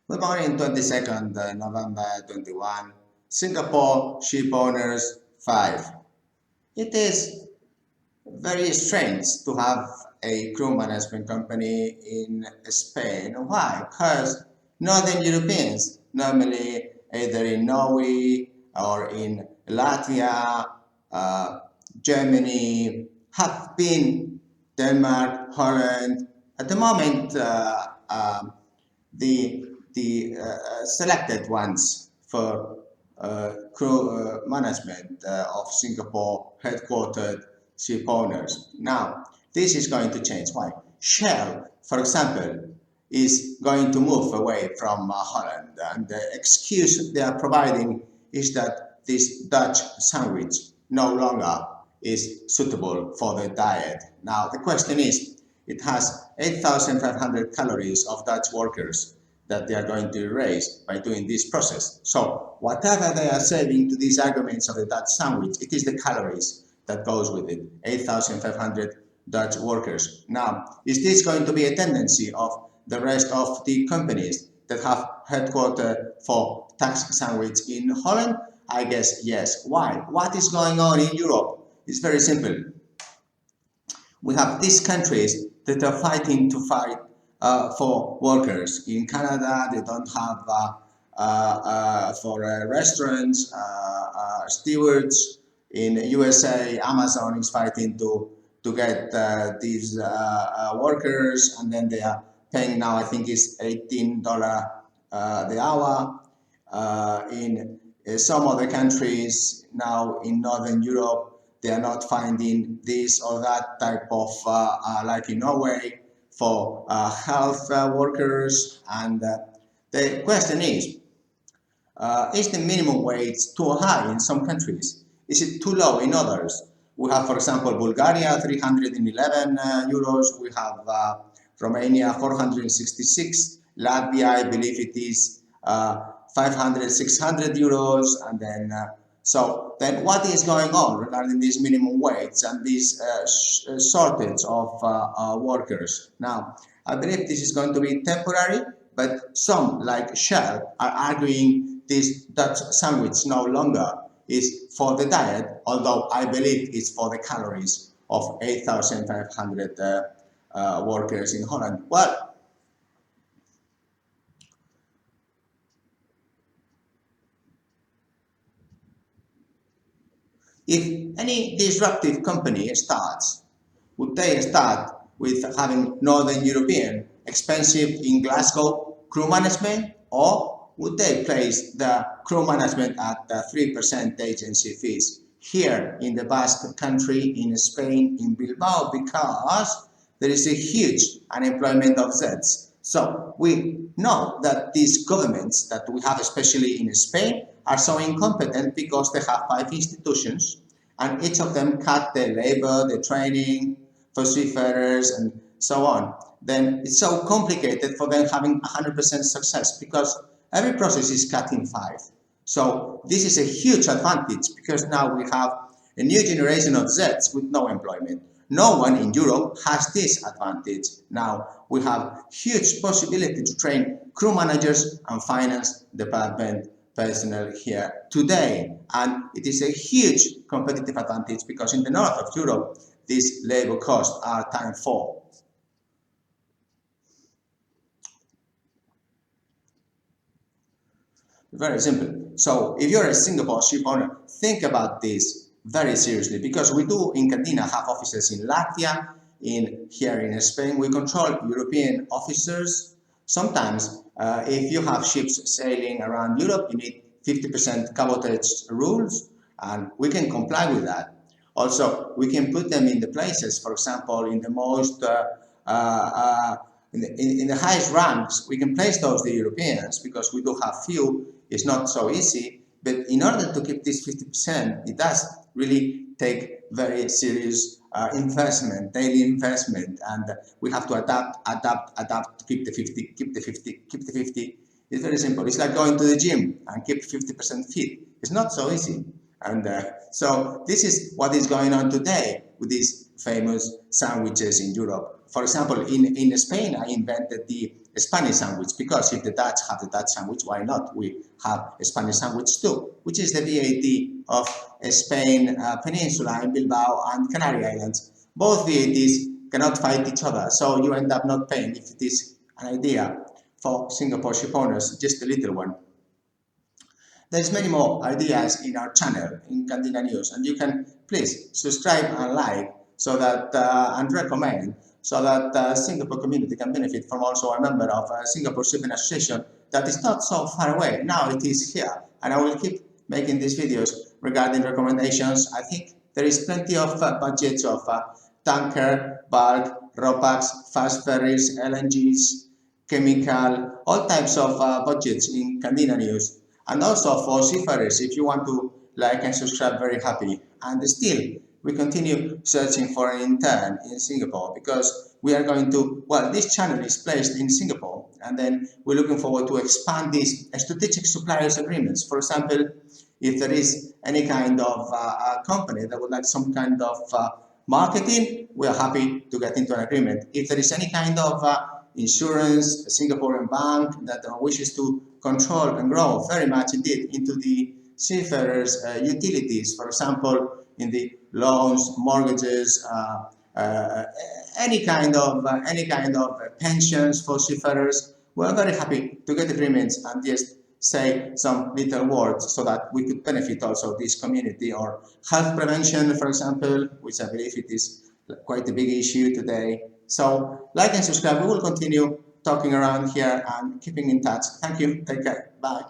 We're born in 22nd November 21, Singapore Shipowners 5. It is very strange to have a crew management company in Spain. Why? Because Northern Europeans, normally either in Norway or in Latvia, uh, Germany, have been Denmark, Holland. At the moment, the selected ones for crew management of Singapore headquartered ship owners. Now, this is going to change. Why? Shell, for example, is going to move away from Holland, and the excuse they are providing is that this Dutch sandwich no longer is suitable for the diet. Now, the question is, it has 8,500 calories of Dutch workers that they are going to erase by doing this process. So whatever they are saving to these arguments of the Dutch sandwich, it is the calories that goes with it, 8,500 Dutch workers. Now, is this going to be a tendency of the rest of the companies that have headquartered for tax sandwich in Holland? I guess yes. Why? What is going on in Europe? It's very simple. We have these countries that are fighting to fight for workers. In Canada, they don't have for restaurants, stewards. In USA, Amazon is fighting to get these workers, and then they are paying now, I think it's $18 the hour. In some other countries now in Northern Europe, they are not finding this or that type of, like in Norway, for health workers. And the question is the minimum wage too high in some countries? Is it too low in others? We have, for example, Bulgaria, 311 euros. We have Romania, 466. Latvia, I believe it is 500, 600 euros. And then, so then what is going on regarding this minimum wage and this shortage of workers? Now, I believe this is going to be temporary, but some, like Shell, are arguing this Dutch sandwich no longer is for the diet, although I believe it's for the calories of 8,500 workers in Holland. Well, if any disruptive company starts, would they start with having Northern European expensive in Glasgow crew management, or would they place the crew management at the 3% agency fees here in the Basque country, in Spain, in Bilbao, because there is a huge unemployment of Zs. So we know that these governments that we have, especially in Spain, are so incompetent because they have 5 institutions, and each of them cut the labor, the training for seafarers, and so on. Then it's so complicated for them having 100% success because every process is cut in 5. So this is a huge advantage because now we have a new generation of Zs with no employment. No one in Europe has this advantage. Now we have huge possibility to train crew managers and finance department personnel here today. And it is a huge competitive advantage because in the north of Europe, these labor costs are times 4. Very simple. So if you're a Singapore ship owner, think about this very seriously because we do in Candina have offices in Latvia, in here in Spain. We control European officers. Sometimes if you have ships sailing around Europe, you need 50% cabotage rules, and we can comply with that. Also, we can put them in the places, for example, in the most in the highest ranks, we can place those the Europeans because we do have few. It's not so easy, but in order to keep this 50%, it does really take very serious investment, daily investment, and we have to adapt to keep the 50, keep the 50, keep the 50. It's very simple. It's like going to the gym and keep 50% fit. It's not so easy. And so this is what is going on today with these famous sandwiches in Europe. for example, in Spain, I invented the Spanish sandwich because if the Dutch have the Dutch sandwich, why not? We have a Spanish sandwich too, which is the VAT of Spain Peninsula in Bilbao and Canary Islands. Both VATs cannot fight each other, so you end up not paying if it is an idea for Singapore shipowners, just a little one. There's many more ideas in our channel in Candina News, and you can please subscribe and like so that and recommend so that Singapore community can benefit from also a member of Singapore Shipping Association that is not so far away. Now it is here, and I will keep making these videos regarding recommendations. I think there is plenty of budgets of tanker, bulk, RoPax, fast ferries, LNGs, chemical, all types of budgets in Candina News. And also for seafarers, if you want to like and subscribe, very happy. And still, we continue searching for an intern in Singapore because we are going to, well, this channel is placed in Singapore, and then we're looking forward to expand these strategic suppliers agreements. For example, if there is any kind of company that would like some kind of marketing, we are happy to get into an agreement. If there is any kind of insurance, a Singaporean bank that wishes to control and grow very much indeed into the seafarers' utilities, for example, in the loans, mortgages, any kind of pensions for seafarers. We're very happy to get agreements and just say some little words so that we could benefit also this community, or health prevention, for example, which I believe it is quite a big issue today. So like and subscribe. We will continue talking around here and keeping in touch. Thank you. Take care. Bye.